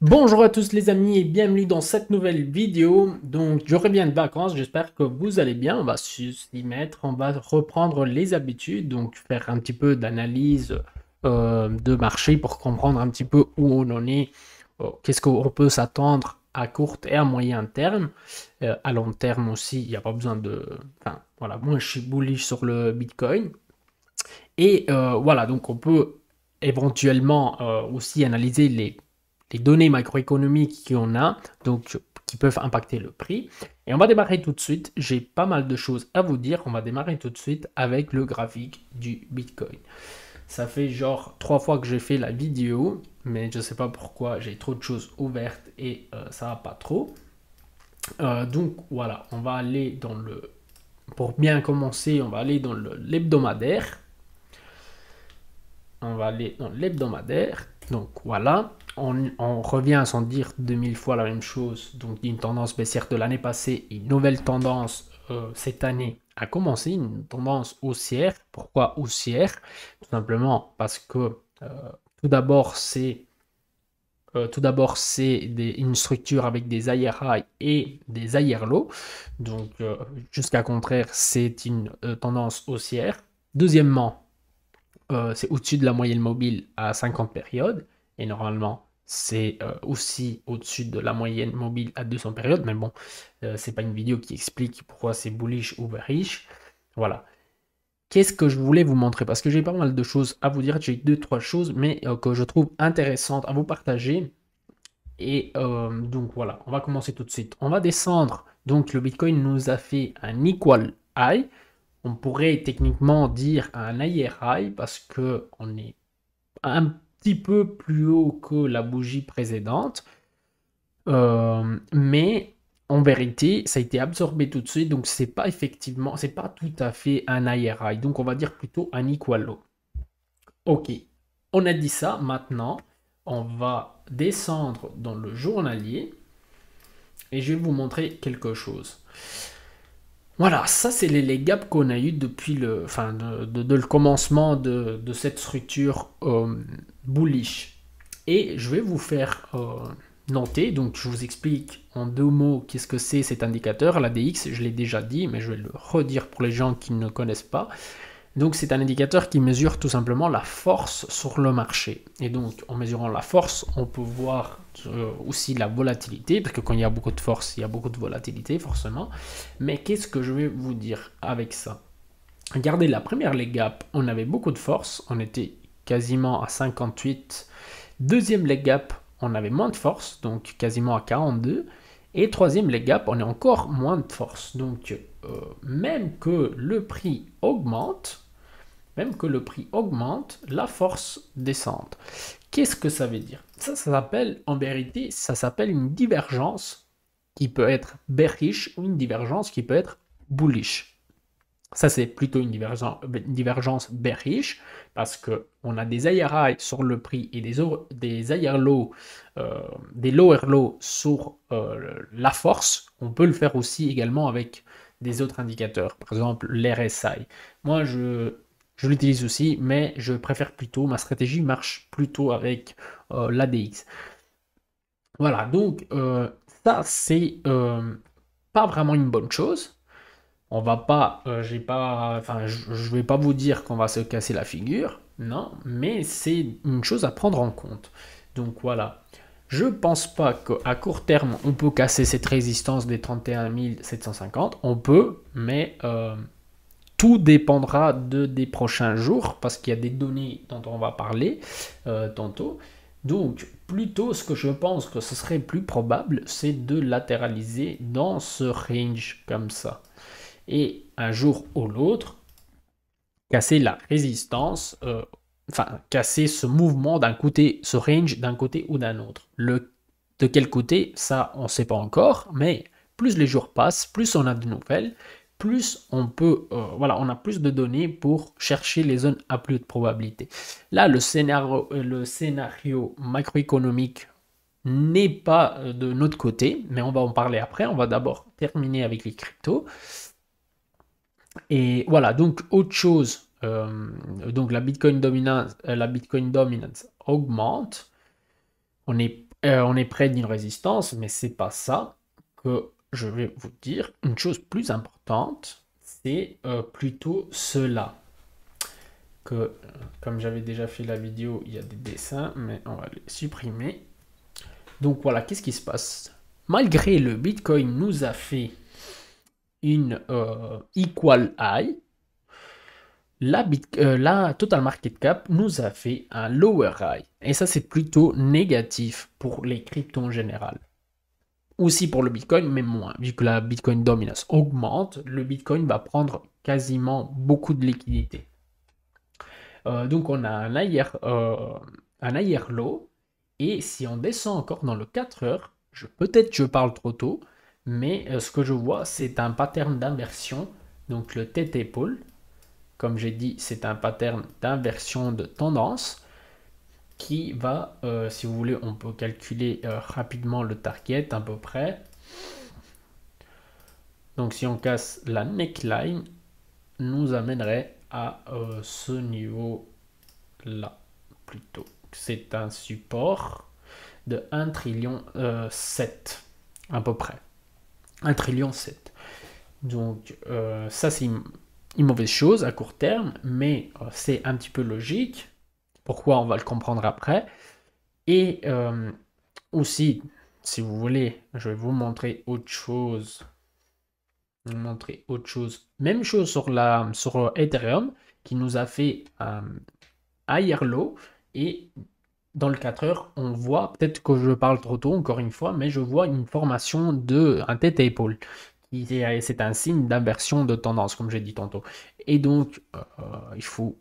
Bonjour à tous les amis et bienvenue dans cette nouvelle vidéo. Donc je reviens de vacances, j'espère que vous allez bien. On va s'y mettre, on va reprendre les habitudes, donc faire un petit peu d'analyse de marché pour comprendre un petit peu où on en est, qu'est-ce qu'on peut s'attendre à court et à moyen terme. À long terme aussi, il n'y a pas besoin de... Enfin voilà, moi je suis bullish sur le Bitcoin. Et voilà, donc on peut éventuellement aussi analyser les données macroéconomiques qu'on a, donc qui peuvent impacter le prix. Et on va démarrer tout de suite. J'ai pas mal de choses à vous dire. On va démarrer tout de suite avec le graphique du Bitcoin. Ça fait genre 3 fois que j'ai fait la vidéo, mais je ne sais pas pourquoi j'ai trop de choses ouvertes et ça va pas trop. Donc voilà, on va aller dans le... Pour bien commencer, on va aller dans l'hebdomadaire. On va aller dans l'hebdomadaire. Donc voilà, on revient sans dire 2000 fois la même chose. Donc une tendance baissière de l'année passée, une nouvelle tendance cette année a commencé, une tendance haussière. Pourquoi haussière? Tout simplement parce que tout d'abord c'est une structure avec des higher high et des higher low. Donc jusqu'à contraire, c'est une tendance haussière. Deuxièmement, c'est au-dessus de la moyenne mobile à 50 périodes. Et normalement, c'est aussi au-dessus de la moyenne mobile à 200 périodes. Mais bon, c'est pas une vidéo qui explique pourquoi c'est bullish ou bearish. Voilà. Qu'est-ce que je voulais vous montrer? Parce que j'ai pas mal de choses à vous dire. J'ai deux, trois choses, mais que je trouve intéressantes à vous partager. Et donc voilà, on va commencer tout de suite. On va descendre. Donc le Bitcoin nous a fait un equal high. On pourrait techniquement dire un higher high parce que on est un petit peu plus haut que la bougie précédente. Mais en vérité, ça a été absorbé tout de suite, donc c'est pas effectivement, c'est pas tout à fait un higher high. Donc on va dire plutôt un equal low. Ok, on a dit ça. Maintenant, on va descendre dans le journalier et je vais vous montrer quelque chose. Voilà, ça c'est les gaps qu'on a eu depuis le, enfin, le commencement de cette structure bullish. Et je vais vous faire noter, donc je vous explique en deux mots qu'est-ce que c'est cet indicateur. L'ADX, je l'ai déjà dit, mais je vais le redire pour les gens qui ne connaissent pas. Donc c'est un indicateur qui mesure tout simplement la force sur le marché. Et donc en mesurant la force, on peut voir aussi la volatilité, parce que quand il y a beaucoup de force, il y a beaucoup de volatilité forcément. Mais qu'est-ce que je vais vous dire avec ça? Regardez la première leg gap, on avait beaucoup de force, on était quasiment à 58. Deuxième leg gap, on avait moins de force, donc quasiment à 42. Et troisième leg gap, on est encore moins de force. Donc même que le prix augmente, la force descend. Qu'est-ce que ça veut dire? Ça s'appelle, en vérité, ça s'appelle une divergence qui peut être bearish ou une divergence qui peut être bullish. Ça, c'est plutôt une divergence bearish parce qu'on a des higher high sur le prix et des higher low, des lower low sur la force. On peut le faire aussi également avec des autres indicateurs, par exemple l'RSI. Moi, je l'utilise aussi, mais je préfère plutôt, ma stratégie marche plutôt avec l'ADX. Voilà, donc ça, c'est pas vraiment une bonne chose. On va pas, j'ai pas, enfin, je vais pas vous dire qu'on va se casser la figure, non, mais c'est une chose à prendre en compte. Donc voilà, je pense pas qu'à court terme on peut casser cette résistance des 31 750. On peut, mais tout dépendra des prochains jours parce qu'il y a des données dont on va parler tantôt. Donc, plutôt, ce que je pense que ce serait plus probable, c'est de latéraliser dans ce range comme ça et un jour ou l'autre, casser la résistance, enfin, casser ce mouvement d'un côté, ce range d'un côté ou d'un autre. De quel côté, ça, on ne sait pas encore, mais plus les jours passent, plus on a de nouvelles, plus on peut, voilà, on a plus de données pour chercher les zones à plus de probabilité. Là, le scénario macroéconomique n'est pas de notre côté, mais on va en parler après. On va d'abord terminer avec les cryptos. Et voilà, donc autre chose, donc la Bitcoin dominance augmente. On est On est près d'une résistance, mais c'est pas ça que je vais vous dire. Une chose plus importante, c'est plutôt cela. Comme j'avais déjà fait la vidéo, il y a des dessins, mais on va les supprimer. Donc voilà, qu'est-ce qui se passe? Malgré le Bitcoin nous a fait une equal high, la total market cap nous a fait un lower high. Et ça, c'est plutôt négatif pour les cryptos en général. Aussi pour le Bitcoin, mais moins. Vu que la Bitcoin dominance augmente, le Bitcoin va prendre quasiment beaucoup de liquidités. Donc on a un higher low. Et si on descend encore dans le 4 heures, peut-être je parle trop tôt, mais ce que je vois, c'est un pattern d'inversion. Donc le TT pole, comme j'ai dit, c'est un pattern d'inversion de tendance qui va, si vous voulez, on peut calculer rapidement le target à peu près. Donc si on casse la neckline, nous amènerait à ce niveau-là plutôt. C'est un support de 1 trillion 7 à peu près. 1 trillion 7. Donc ça c'est une mauvaise chose à court terme, mais c'est un petit peu logique. Pourquoi, on va le comprendre après. Et aussi, si vous voulez, je vais vous montrer autre chose. Même chose sur Ethereum qui nous a fait un higher low, et dans le 4 heures, on voit, peut-être que je parle trop tôt encore une fois, mais je vois une formation de un TT pole. C'est un signe d'inversion de tendance, comme j'ai dit tantôt. Et donc, il faut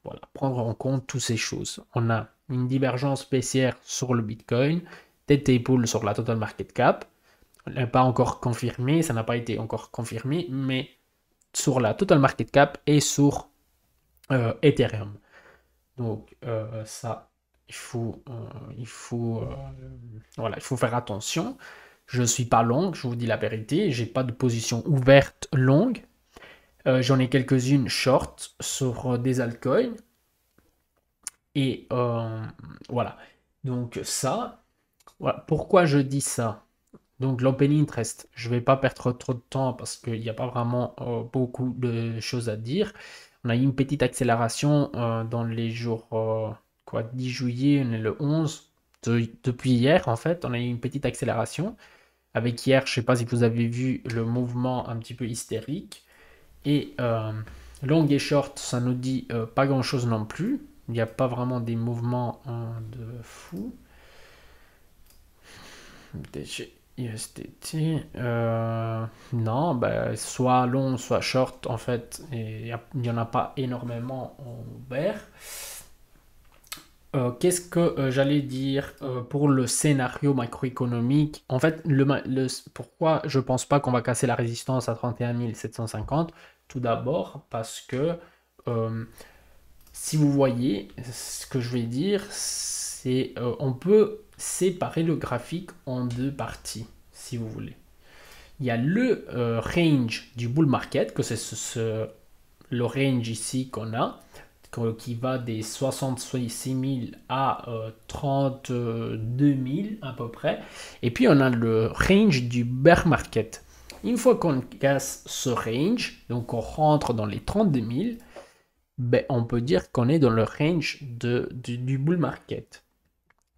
voilà, prendre en compte toutes ces choses. On a une divergence baissière sur le Bitcoin, TT pole sur la total market cap. Elle n'est pas encore confirmée, ça n'a pas été encore confirmé, mais sur la total market cap et sur Ethereum. Donc ça, voilà, il faut faire attention. Je ne suis pas long, je vous dis la vérité. J'ai pas de position ouverte longue. J'en ai quelques-unes short sur des altcoins. Et voilà. Donc ça, voilà. Pourquoi je dis ça? Donc l'open interest, je ne vais pas perdre trop de temps parce qu'il n'y a pas vraiment beaucoup de choses à dire. On a eu une petite accélération dans les jours 10 juillet, on est le 11. Depuis hier, en fait, on a eu une petite accélération. Avec hier, je ne sais pas si vous avez vu le mouvement un petit peu hystérique. Et long et short, ça nous dit pas grand-chose non plus. Il n'y a pas vraiment des mouvements de fou. USDT, non, ben, soit long, soit short, en fait, il n'y en a pas énormément en vert. Qu'est-ce que j'allais dire pour le scénario macroéconomique? En fait, pourquoi je pense pas qu'on va casser la résistance à 31 750? Tout d'abord parce que si vous voyez, ce que je vais dire, c'est on peut séparer le graphique en deux parties, si vous voulez. Il y a le range du bull market, que c'est le range ici qu'on a, qui va des 66 000 à 32 000 à peu près. Et puis on a le range du bear market. Une fois qu'on casse ce range, donc on rentre dans les 32 000, ben, on peut dire qu'on est dans le range du bull market.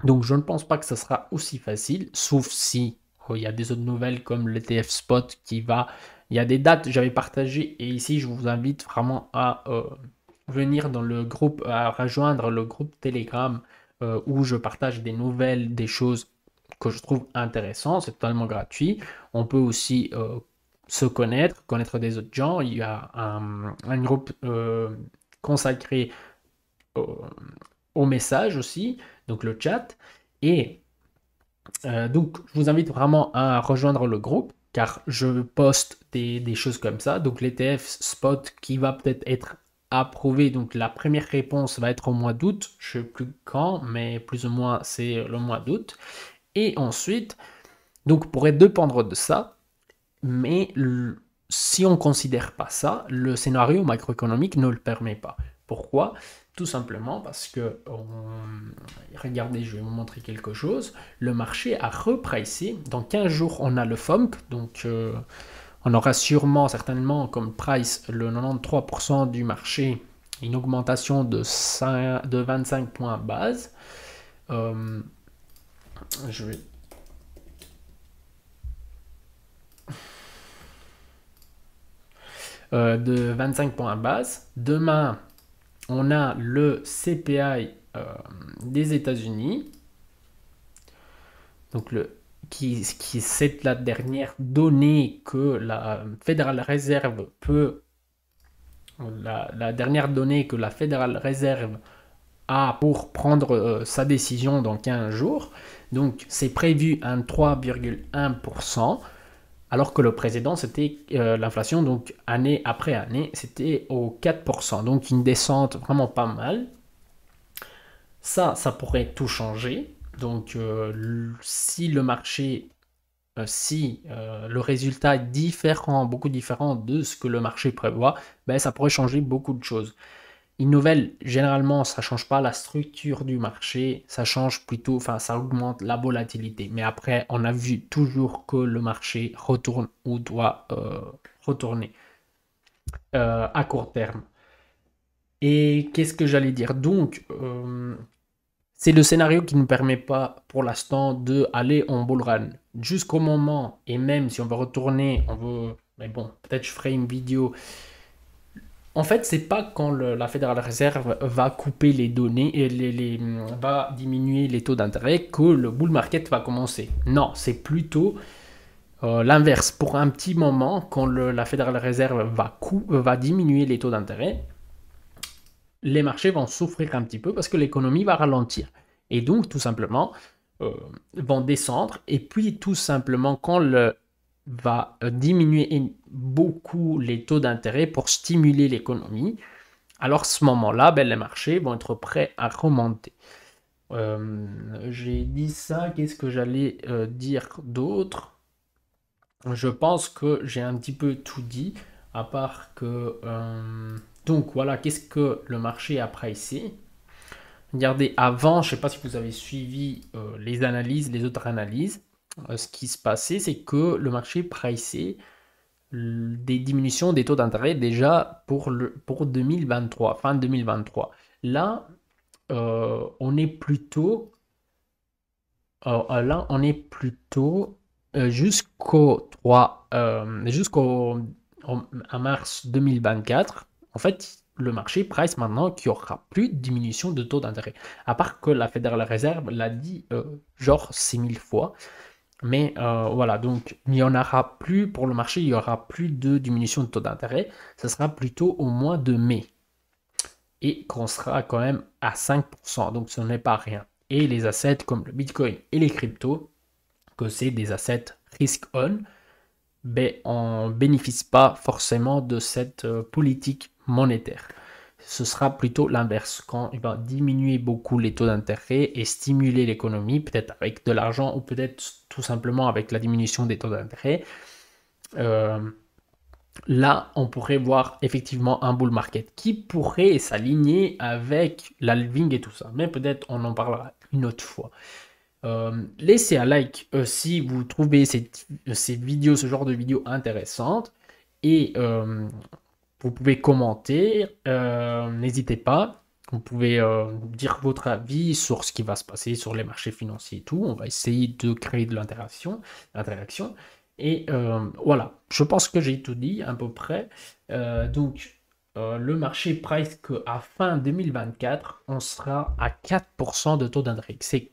Donc je ne pense pas que ce sera aussi facile, sauf si il y a des autres nouvelles comme l'ETF Spot qui va... Il y a des dates que j'avais partagées, et ici je vous invite vraiment à venir dans le groupe, à rejoindre le groupe Telegram où je partage des nouvelles, des choses que je trouve intéressantes, c'est totalement gratuit. On peut aussi se connaître des autres gens. Il y a un groupe consacré au message aussi, donc le chat. Et donc, je vous invite vraiment à rejoindre le groupe car je poste des choses comme ça. Donc, l'ETF Spot qui va peut-être être approuvé. Donc, la première réponse va être au mois d'août. Je ne sais plus quand, mais plus ou moins, c'est le mois d'août. Et ensuite, donc, pourrait dépendre de ça. Mais si on ne considère pas ça, le scénario macroéconomique ne le permet pas. Pourquoi? tout simplement parce que, regardez, je vais vous montrer quelque chose. Le marché a repricé. Dans 15 jours, on a le FOMC. Donc, on aura sûrement, certainement, comme price, le 93% du marché, une augmentation de 25 points base. Je vais... de 25 points base. Demain, on a le CPI des États-Unis. Donc, c'est la dernière donnée que la Federal Reserve peut... La dernière donnée que la Federal Reserve a pour prendre sa décision dans 15 jours. Donc, c'est prévu un 3,1%. Alors que le précédent, c'était l'inflation, donc année après année, c'était au 4%. Donc une descente vraiment pas mal. Ça pourrait tout changer. Donc si le marché, si le résultat est différent, beaucoup différent de ce que le marché prévoit, ben, ça pourrait changer beaucoup de choses. Une nouvelle, généralement, ça ne change pas la structure du marché, ça change plutôt, enfin, ça augmente la volatilité. Mais après, on a vu toujours que le marché retourne ou doit retourner à court terme. Et qu'est-ce que j'allais dire? Donc, c'est le scénario qui ne permet pas pour l'instant d'aller en bull run jusqu'au moment, et même si on veut retourner, mais bon, peut-être je ferai une vidéo. En fait, c'est pas quand la Federal Reserve va couper les données et va diminuer les taux d'intérêt que le bull market va commencer. Non, c'est plutôt l'inverse. Pour un petit moment, quand la Federal Reserve va diminuer les taux d'intérêt, les marchés vont souffrir un petit peu parce que l'économie va ralentir. Et donc, tout simplement, vont descendre. Et puis, tout simplement, quand va diminuer beaucoup les taux d'intérêt pour stimuler l'économie, alors à ce moment-là, ben, les marchés vont être prêts à remonter. J'ai dit ça, qu'est-ce que j'allais dire d'autre? Je pense que j'ai un petit peu tout dit, à part que... donc voilà, qu'est-ce que le marché a pricé? Regardez, avant, je ne sais pas si vous avez suivi les analyses, les autres analyses, ce qui se passait, c'est que le marché pricait des diminutions des taux d'intérêt déjà pour 2023, fin 2023. Là, on est plutôt, jusqu'au 3, à mars 2024. En fait, le marché price maintenant qu'il n'y aura plus de diminution de taux d'intérêt. À part que la Federal Reserve l'a dit genre 6000 fois. Mais voilà, donc il n'y en aura plus pour le marché, il n'y aura plus de diminution de taux d'intérêt. Ce sera plutôt au mois de mai. Et qu'on sera quand même à 5%. Donc ce n'est pas rien. Et les assets comme le Bitcoin et les cryptos, que c'est des assets risk-on, ben, on ne bénéficie pas forcément de cette politique monétaire. Ce sera plutôt l'inverse, quand il va diminuer beaucoup les taux d'intérêt et stimuler l'économie, peut-être avec de l'argent ou peut-être tout simplement avec la diminution des taux d'intérêt. Là, on pourrait voir effectivement un bull market qui pourrait s'aligner avec l'halving et tout ça. Mais peut-être on en parlera une autre fois. Laissez un like si vous trouvez ces vidéos, ce genre de vidéos intéressantes. Et vous pouvez commenter, n'hésitez pas. Vous pouvez dire votre avis sur ce qui va se passer sur les marchés financiers et tout. On va essayer de créer de l'interaction. Et voilà, je pense que j'ai tout dit à peu près. Donc, le marché price qu'à fin 2024, on sera à 4% de taux d'intérêt. C'est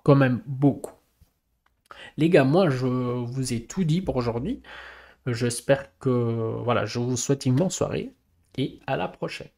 quand même beaucoup. Les gars, moi, je vous ai tout dit pour aujourd'hui. J'espère que, voilà, je vous souhaite une bonne soirée et à la prochaine.